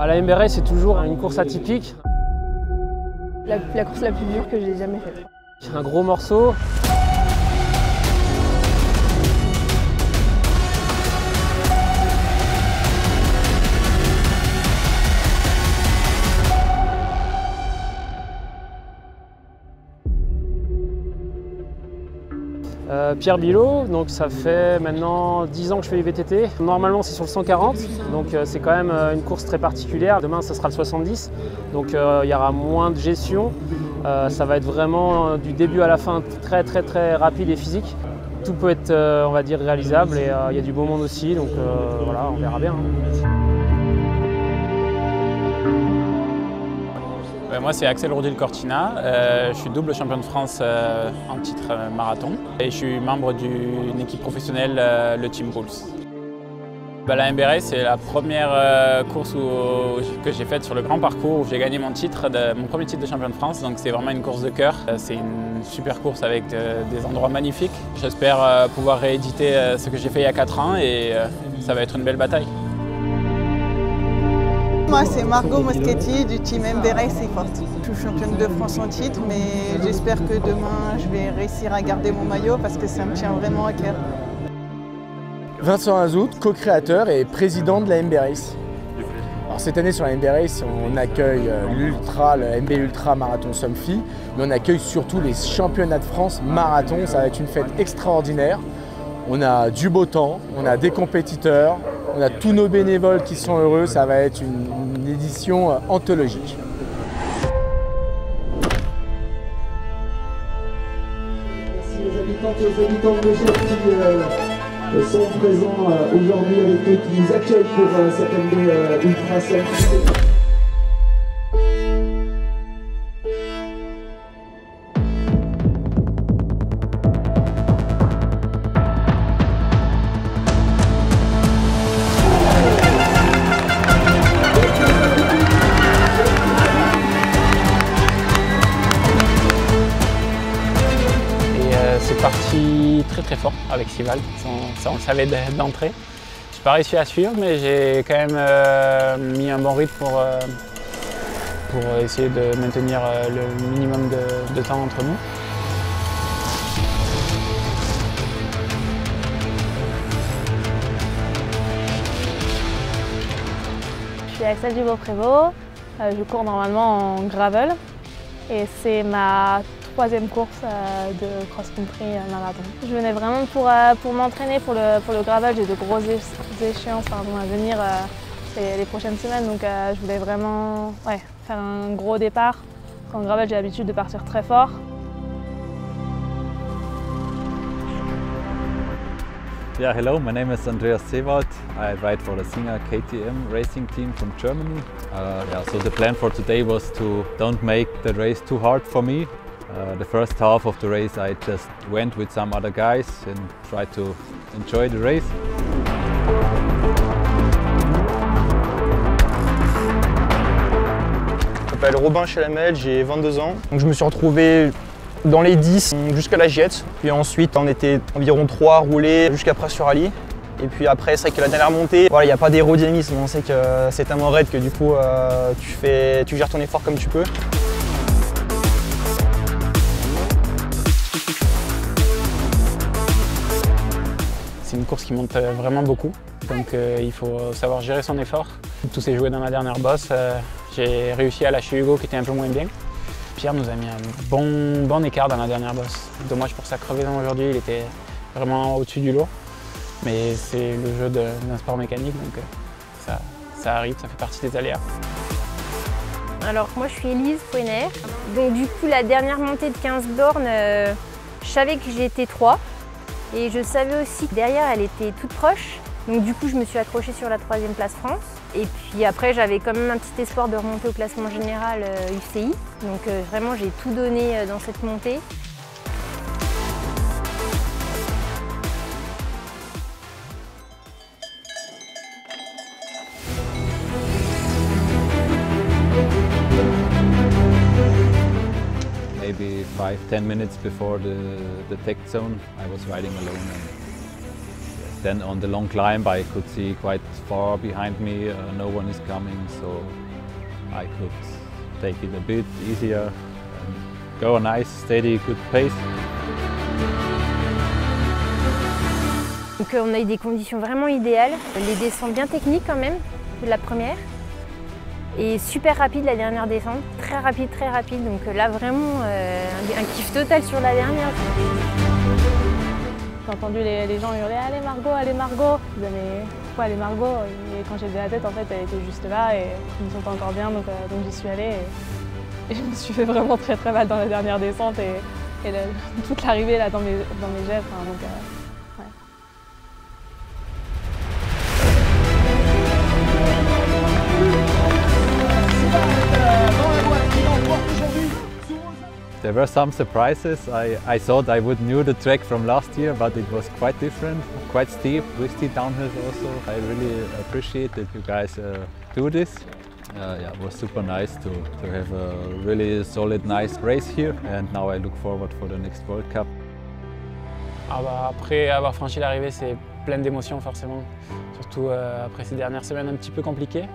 À la MB Race, c'est toujours une course atypique. La course la plus dure que j'ai jamais faite. Un gros morceau. Pierre Bilot, donc ça fait maintenant 10 ans que je fais les VTT. Normalement c'est sur le 140, donc c'est quand même une course très particulière. Demain ça sera le 70, donc il y aura moins de gestion. Ça va être vraiment du début à la fin très rapide et physique. Tout peut être on va dire réalisable et il y a du beau monde aussi, donc voilà, on verra bien. Moi c'est Axel Rodil Cortina, je suis double champion de France en titre marathon et je suis membre d'une équipe professionnelle, le Team Bulls. La MB Race c'est la première course que j'ai faite sur le grand parcours où j'ai gagné mon premier titre de champion de France, donc c'est vraiment une course de cœur. C'est une super course avec des endroits magnifiques. J'espère pouvoir rééditer ce que j'ai fait il y a 4 ans et ça va être une belle bataille. Moi, c'est Margot Moschetti du team MB Race et Forte. Je suis championne de France en titre, mais j'espère que demain, je vais réussir à garder mon maillot parce que ça me tient vraiment à cœur. Vincent Azout, co-créateur et président de la MB Race. Alors, cette année sur la MB Race, on accueille le MB Ultra Marathon Somfy, mais on accueille surtout les championnats de France marathon. Ça va être une fête extraordinaire. On a du beau temps, on a des compétiteurs, on a tous nos bénévoles qui sont heureux, ça va être une édition anthologique. Merci les habitantes et les habitants de Méchette qui sont présents aujourd'hui avec nous, qui nous accueillent pour cette MB Ultra Somfy. C'est parti très fort avec Sival, ça on le savait d'entrée. Je n'ai pas réussi à suivre, mais j'ai quand même mis un bon rythme pour essayer de maintenir le minimum de temps entre nous. Je suis Axel Dubois-Prévost, je cours normalement en gravel et c'est ma 3e course de cross-country marathon. Je venais vraiment pour m'entraîner pour le gravel. J'ai de grosses échéances à venir les prochaines semaines, donc je voulais vraiment faire un gros départ. En gravel, j'ai l'habitude de partir très fort. Yeah, hello, my name is Andreas Seewald. I ride for the Singer KTM racing team from Germany. So the plan for today was to don't make the race too hard for me. The first half of the race I just went with some other guys and tried to enjoy the race. Je m'appelle Robin Chalamel, j'ai 22 ans. Donc je me suis retrouvé dans les 10 jusqu'à la Giette. Puis ensuite on était environ 3 à rouler jusqu'à Pras-sur-Allier. Et puis après c'est vrai que la dernière montée, il n'y a pas d'aérodynamisme. On sait que c'est tellement raide que du coup tu gères ton effort comme tu peux. C'est une course qui monte vraiment beaucoup, donc il faut savoir gérer son effort. Tout s'est joué dans la dernière bosse. J'ai réussi à lâcher Hugo qui était un peu moins bien. Pierre nous a mis un bon écart dans la dernière bosse. Dommage pour sa crevaison aujourd'hui, il était vraiment au-dessus du lot. Mais c'est le jeu d'un sport mécanique, donc ça arrive, ça fait partie des aléas. Alors moi je suis Élise Poener. Donc du coup la dernière montée de 15 bornes, je savais que j'étais 3. Et je savais aussi que derrière, elle était toute proche. Donc du coup, je me suis accrochée sur la 3e place France. Et puis après, j'avais quand même un petit espoir de remonter au classement général UCI. Donc vraiment, j'ai tout donné dans cette montée. Maybe 5–10 minutes before the tech zone, I was riding alone. And Then on the long climb I could see quite far behind me, no one is coming, so I could take it a bit easier and go a nice, steady, good pace. Donc on a eu des conditions vraiment idéales, les descentes bien techniques quand même, la première, et super rapide la dernière descente, très rapide, donc là vraiment un kiff total sur la dernière. J'ai entendu les gens hurler « Allez Margot, allez Margot !» Je disais « Mais pourquoi allez Margot ?» Et quand j'ai levé la tête, en fait, elle était juste là et je me sentais encore bien, donc j'y suis allée. Et je me suis fait vraiment très mal dans la dernière descente et toute l'arrivée là dans mes jets. Enfin, donc, ouais. There were some surprises. I thought I would know the track from last year, but it was quite different, quite steep, twisty downhills also. I really appreciate that you guys do this. Yeah, it was super nice to have a really solid, nice race here, and now I look forward for the next World Cup. Ah bah, après avoir franchi l'arrivée, c'est plein d'émotions forcément, surtout après ces dernières semaines un petit peu compliquées.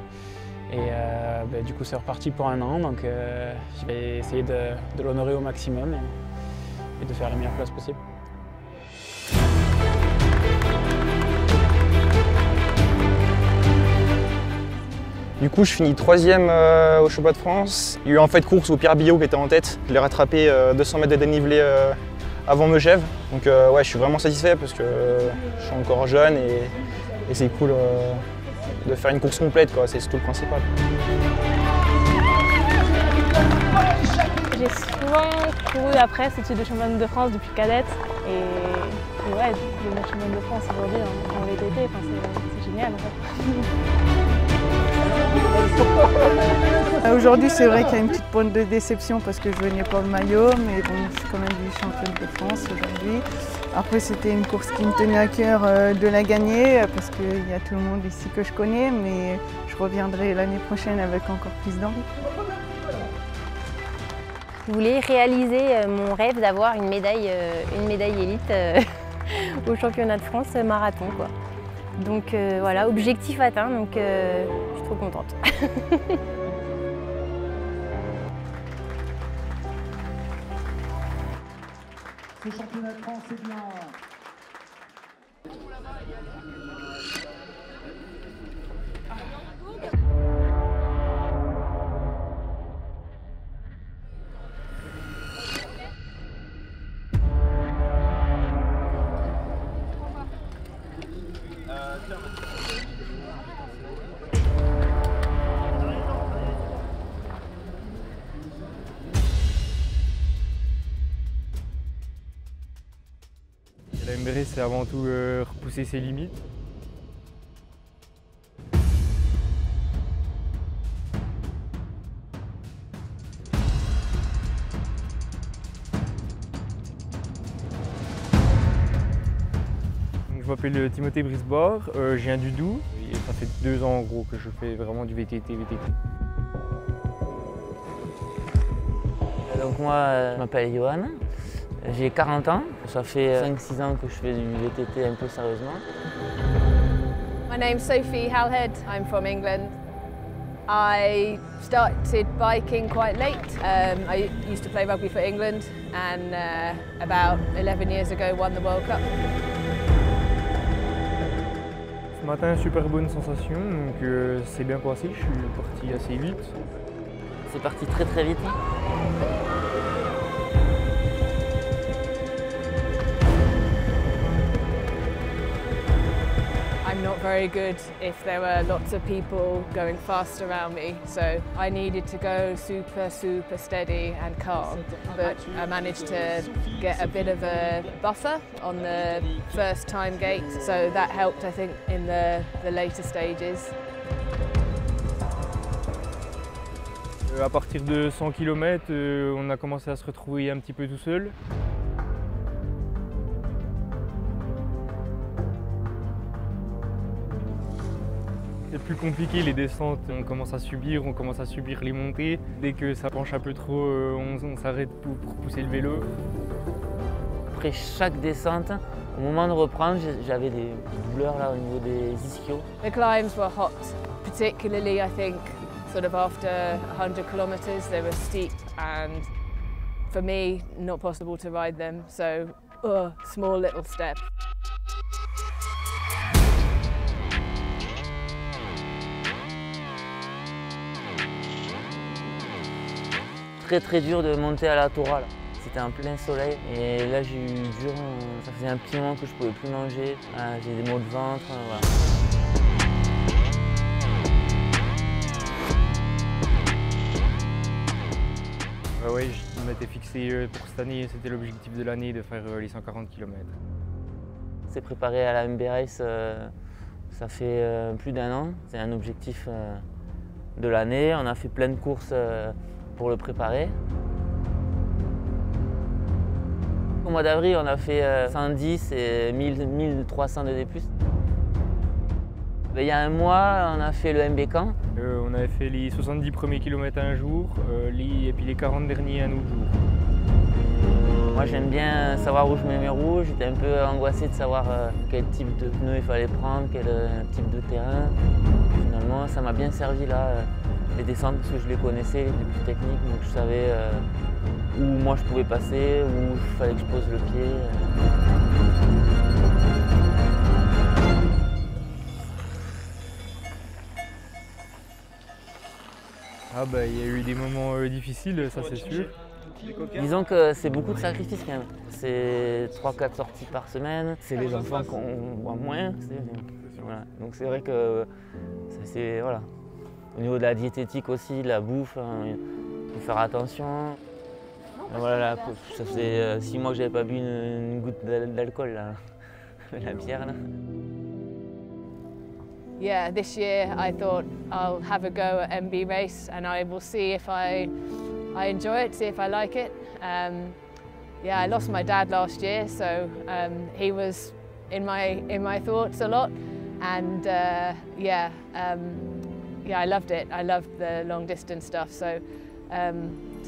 Et bah, du coup c'est reparti pour un an, donc je vais essayer de l'honorer au maximum et de faire la meilleure place possible. Du coup, je finis 3e au championnat de France. Il y a eu en fait course où Pierre Billot qui était en tête. Je l'ai rattrapé 200 mètres de dénivelé avant Megève. Donc ouais, je suis vraiment satisfait parce que je suis encore jeune et c'est cool de faire une course complète, c'est tout le principal. J'ai souvent couru après ce titre de championne de France depuis cadette et ouais, de championne de France aujourd'hui en VTT, enfin, c'est génial en fait. Aujourd'hui, c'est vrai qu'il y a une petite pointe de déception parce que je venais pas le maillot, mais bon, je suis quand même championne de France aujourd'hui. Après, c'était une course qui me tenait à cœur de la gagner parce qu'il y a tout le monde ici que je connais, mais je reviendrai l'année prochaine avec encore plus d'envie. Je voulais réaliser mon rêve d'avoir une médaille élite au championnat de France marathon, quoi. Donc voilà, objectif atteint, donc je suis trop contente. Ce championnat de France, c'est bien. La MBRS, c'est avant tout repousser ses limites. Je m'appelle Timothée Brisbord, je viens du Doubs et ça fait 2 ans en gros que je fais vraiment du VTT. Donc moi, je m'appelle Johan. J'ai 40 ans, ça fait 5-6 ans que je fais du VTT un peu sérieusement. My name's Sophie Halhead, I'm from England. I started biking quite late. I used to play rugby for England and about 11 years ago won the World Cup. Ce matin, super bonne sensation, donc c'est bien passé, je suis parti assez vite. C'est parti très vite. I'm not very good if there were lots of people going fast around me, so I needed to go super steady and calm, but I managed to get a bit of a buffer on the first time gate, so that helped I think in the later stages. À partir de 100 km, on a commencé à se retrouver un petit peu tout seul. C'est plus compliqué les descentes, on commence à subir les montées. Dès que ça penche un peu trop, on s'arrête pour pousser le vélo. Après chaque descente, Au moment de reprendre, j'avais des douleurs là au niveau des ischios. The climbs were hot, particularly I think sort of after 100 kilometers they were steep and for me not possible to ride them, so small little step. Très dur de monter à la Tora. C'était en plein soleil et là j'ai eu dur, ça faisait un petit moment que je pouvais plus manger, j'ai des maux de ventre, voilà. Oui, je m'étais fixé pour cette année, c'était l'objectif de l'année de faire les 140 km. C'est préparé à la MB Race, ça fait plus d'1 an, c'est un objectif de l'année, on a fait plein de courses pour le préparer. Au mois d'avril, on a fait 110 et 1300 de D+. Il y a un mois, on a fait le MB Camp. On avait fait les 70 premiers kilomètres un jour, et puis les 40 derniers un autre jour. Moi j'aime bien savoir où je mets mes roues, j'étais un peu angoissé de savoir quel type de pneus il fallait prendre, quel type de terrain. Finalement ça m'a bien servi là, les descentes parce que je les connaissais, les plus techniques, donc je savais où moi je pouvais passer, où il fallait que je pose le pied. Ah bah il y a eu des moments difficiles, ça c'est sûr. Disons que c'est beaucoup de sacrifices quand même. C'est 3-4 sorties par semaine, c'est les enfants qu'on voit moins. Voilà. Donc c'est vrai que c'est voilà. Au niveau de la diététique aussi, de la bouffe, il faut faire attention. Voilà, là, ça faisait 6 mois que j'avais pas bu une goutte d'alcool là, la bière là. Yeah, this year I thought I'll have a go at MB Race and I will see if I enjoy it, see if I like it. Yeah, I lost my dad last year, so he was in my thoughts a lot, and yeah, I loved it. I loved the long distance stuff, so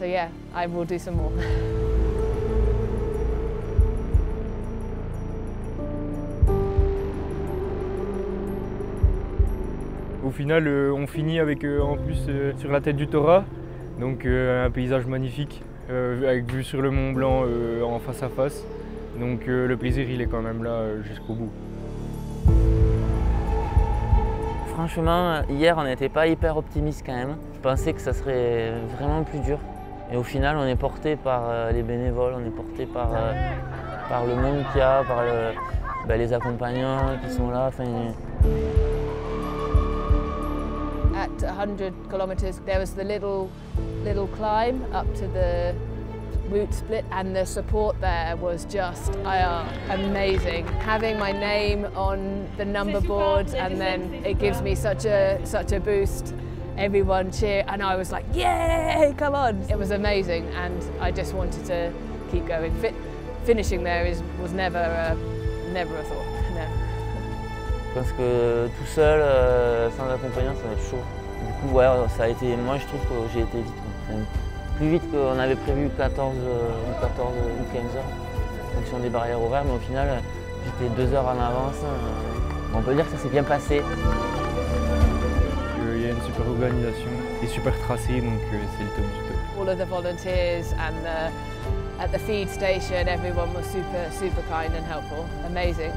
yeah, I will do some more. Au final, on finit avec en plus sur la tête du Tora, donc un paysage magnifique avec vue sur le Mont Blanc en face à face. Donc le plaisir il est quand même là jusqu'au bout. Franchement, hier on n'était pas hyper optimiste quand même. Je pensais que ça serait vraiment plus dur. Et au final, on est porté par les bénévoles, on est porté par le monde qu'il y a, par les accompagnants qui sont là. At 100 kilometers, there was the little climb up to the route split, and the support there was just amazing. Having my name on the number board, and then it gives me such a boost. Everyone cheer, and I was like, yay, come on! It was amazing, and I just wanted to keep going. Finishing there was never a thought. No. Parce que tout seul, sans accompagnant, ça va être chaud. Du coup, ouais, ça a été. Moi, je trouve que j'ai été vite. Enfin, plus vite qu'on avait prévu 14 ou 15 heures, en fonction des barrières horaires, mais au final, j'étais 2 heures en avance. On peut dire que ça s'est bien passé. Il y a une super organisation et super tracé, donc c'est le top du top. All of the volunteers and at the feed station, everyone was super kind and helpful. Amazing.